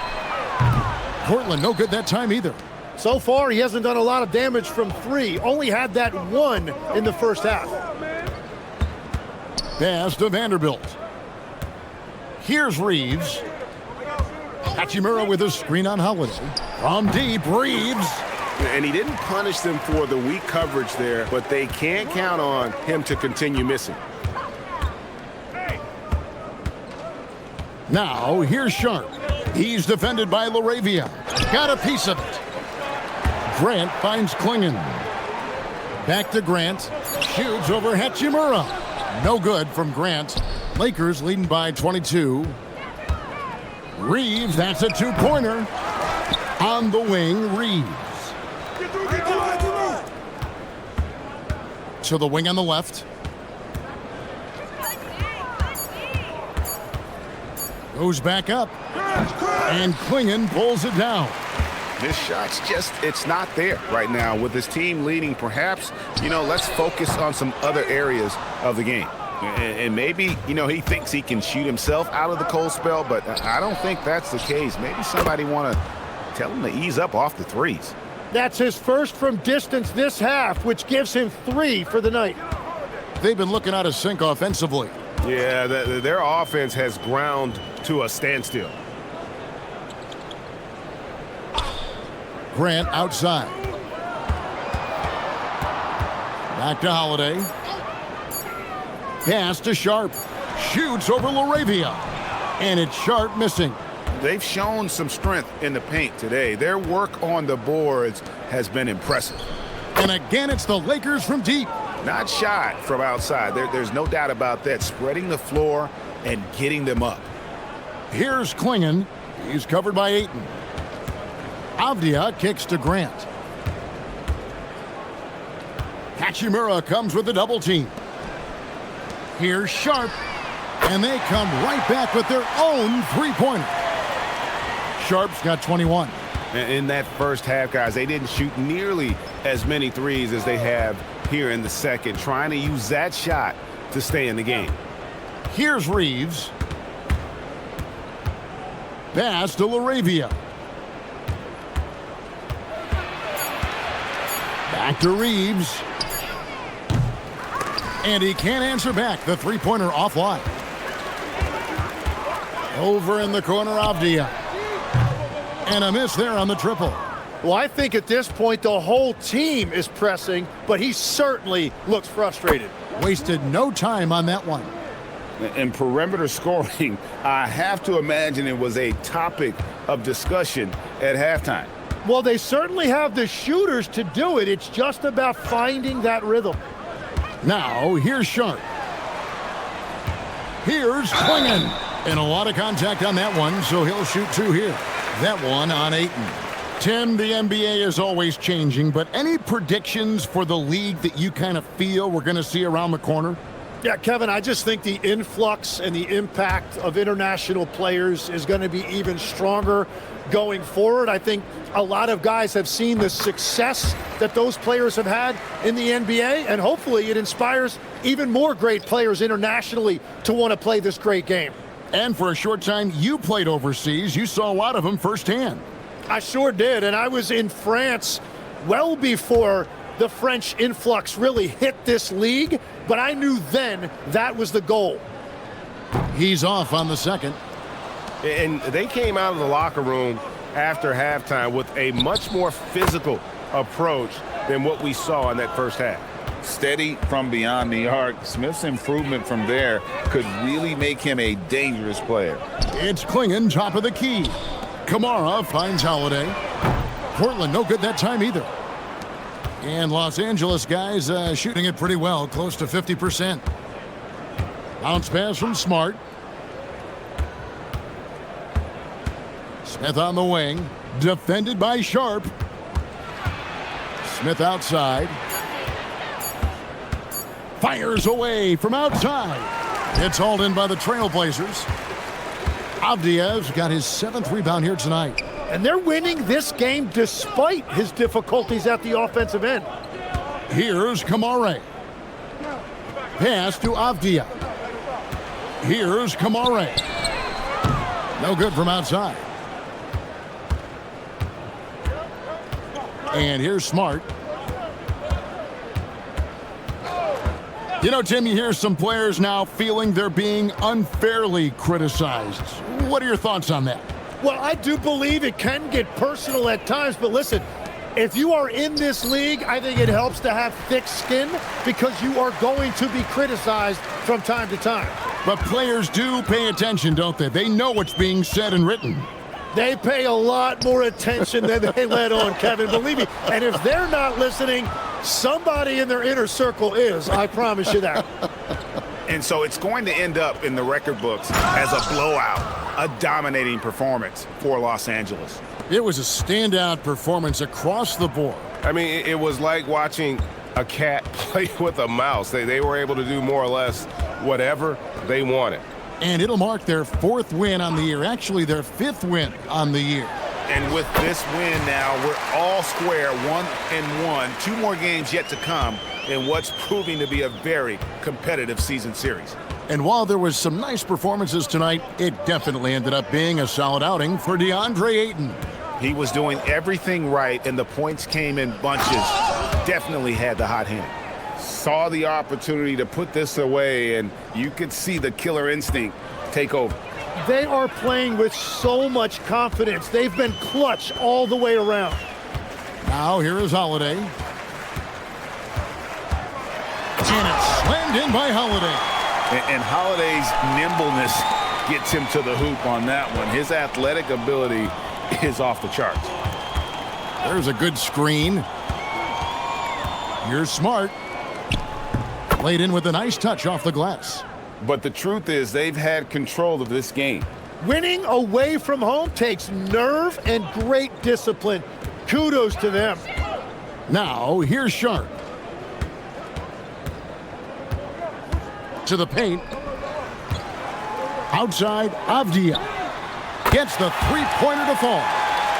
Portland no good that time either. So far, he hasn't done a lot of damage from 3. Only had that 1 in the first half. Pass to Vanderbilt. Here's Reeves. Hachimura with a screen on Holiday. From deep, Reeves. And he didn't punish them for the weak coverage there, but they can't count on him to continue missing. Now, here's Sharp. He's defended by LaRavia. Got a piece of it. Grant finds Klingon. Back to Grant. Shoots over Hachimura. No good from Grant. Lakers leading by 22. Reeves, that's a 2-pointer. On the wing, Reeves. To the wing on the left. Goes back up. And Klingon pulls it down. This shot's just, it's not there right now. With his team leading, perhaps, let's focus on some other areas of the game. And maybe, he thinks he can shoot himself out of the cold spell, but I don't think that's the case. Maybe somebody want to tell him to ease up off the threes. That's his first from distance this half, which gives him 3 for the night. They've been looking out of sync offensively. Yeah, their offense has ground to a standstill. Grant outside. Back to Holiday. Pass to Sharp. Shoots over LaRavia. And it's Sharp missing. They've shown some strength in the paint today. Their work on the boards has been impressive. And again, it's the Lakers from deep. Not shy from outside. There's no doubt about that. Spreading the floor and getting them up. Here's Klingon. He's covered by Ayton. Avdia kicks to Grant. Hachimura comes with the double team. Here's Sharp. And they come right back with their own three-pointer. Sharp's got 21. In that first half, guys, they didn't shoot nearly as many threes as they have here in the second, trying to use that shot to stay in the game. Here's Reeves. Pass to LaRavia. Back to Reeves. And he can't answer back. The three-pointer offline. Over in the corner, Avdia. And a miss there on the triple. Well, I think at this point the whole team is pressing, but he certainly looks frustrated. Wasted no time on that one. In perimeter scoring, I have to imagine it was a topic of discussion at halftime. Well, they certainly have the shooters to do it. It's just about finding that rhythm. Now, here's Sharp. Here's Klingon. And a lot of contact on that one, so he'll shoot 2 here. That one on Ayton. Tim, the NBA is always changing, but any predictions for the league that you kind of feel we're going to see around the corner? Yeah, Kevin, I just think the influx and the impact of international players is going to be even stronger going forward. I think a lot of guys have seen the success that those players have had in the NBA, and hopefully it inspires even more great players internationally to want to play this great game. And for a short time, you played overseas. You saw a lot of them firsthand. I sure did, and I was in France well before the French influx really hit this league, but I knew then that was the goal. He's off on the second. And they came out of the locker room after halftime with a much more physical approach than what we saw in that first half. Steady from beyond the arc. Smith's improvement from there could really make him a dangerous player. It's Klingon, top of the key. Kamara finds Holiday. Portland no good that time either. And Los Angeles guys shooting it pretty well, close to 50%. Bounce pass from Smart. Smith on the wing, defended by Sharp. Smith outside. Fires away from outside. It's hauled in by the Trailblazers. Avdia's got his 7th rebound here tonight. And they're winning this game despite his difficulties at the offensive end. Here's Kamara. Pass to Avdia. Here's Kamara. No good from outside. And here's Smart. You know, Tim, you hear some players now feeling they're being unfairly criticized. What are your thoughts on that? Well, I do believe it can get personal at times, but listen, if you are in this league, I think it helps to have thick skin because you are going to be criticized from time to time. But players do pay attention, don't they? They know what's being said and written. They pay a lot more attention than they let on, Kevin, believe me. And if they're not listening, somebody in their inner circle is, I promise you that. And so it's going to end up in the record books as a blowout, a dominating performance for Los Angeles. It was a standout performance across the board. I mean, it was like watching a cat play with a mouse. They were able to do more or less whatever they wanted. And it'll mark their 4th win on the year, actually their 5th win on the year. And with this win now, we're all square, 1-1. 2 more games yet to come in what's proving to be a very competitive season series. And while there was some nice performances tonight, it definitely ended up being a solid outing for DeAndre Ayton. He was doing everything right, and the points came in bunches. Definitely had the hot hand. Saw the opportunity to put this away, and you could see the killer instinct take over. They are playing with so much confidence. They've been clutch all the way around. Now here is Holiday. And it's slammed in by Holiday. And Holiday's nimbleness gets him to the hoop on that one. His athletic ability is off the charts. There's a good screen. Here's Smart. Laid in with a nice touch off the glass. But the truth is they've had control of this game. Winning away from home takes nerve and great discipline. Kudos to them. Now, here's Sharp. To the paint. Outside, Avdia. Gets the three-pointer to fall.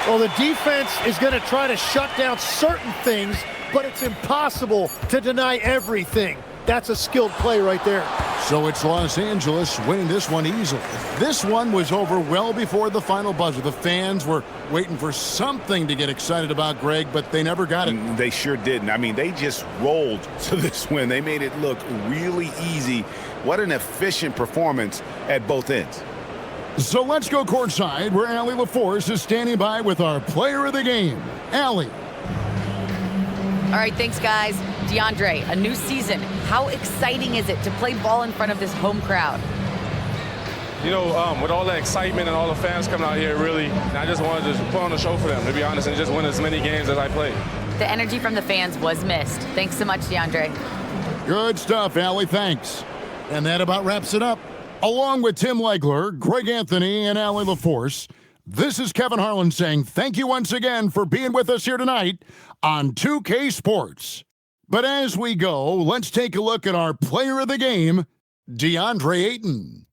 Well, the defense is going to try to shut down certain things, but it's impossible to deny everything. That's a skilled play right there. So it's Los Angeles winning this one easily. This one was over well before the final buzzer. The fans were waiting for something to get excited about, Greg, but they never got it. They sure didn't. I mean, they just rolled to this win. They made it look really easy. What an efficient performance at both ends. So let's go courtside where Allie LaForce is standing by with our player of the game. Allie. All right, thanks, guys. DeAndre, a new season. How exciting is it to play ball in front of this home crowd? You know, with all the excitement and all the fans coming out here, really, I just wanted to put on a show for them, to be honest, and just win as many games as I played. The energy from the fans was missed. Thanks so much, DeAndre. Good stuff, Allie. Thanks. And that about wraps it up. Along with Tim Legler, Greg Anthony, and Allie LaForce, this is Kevin Harlan saying thank you once again for being with us here tonight on 2K Sports. But as we go, let's take a look at our player of the game, DeAndre Ayton.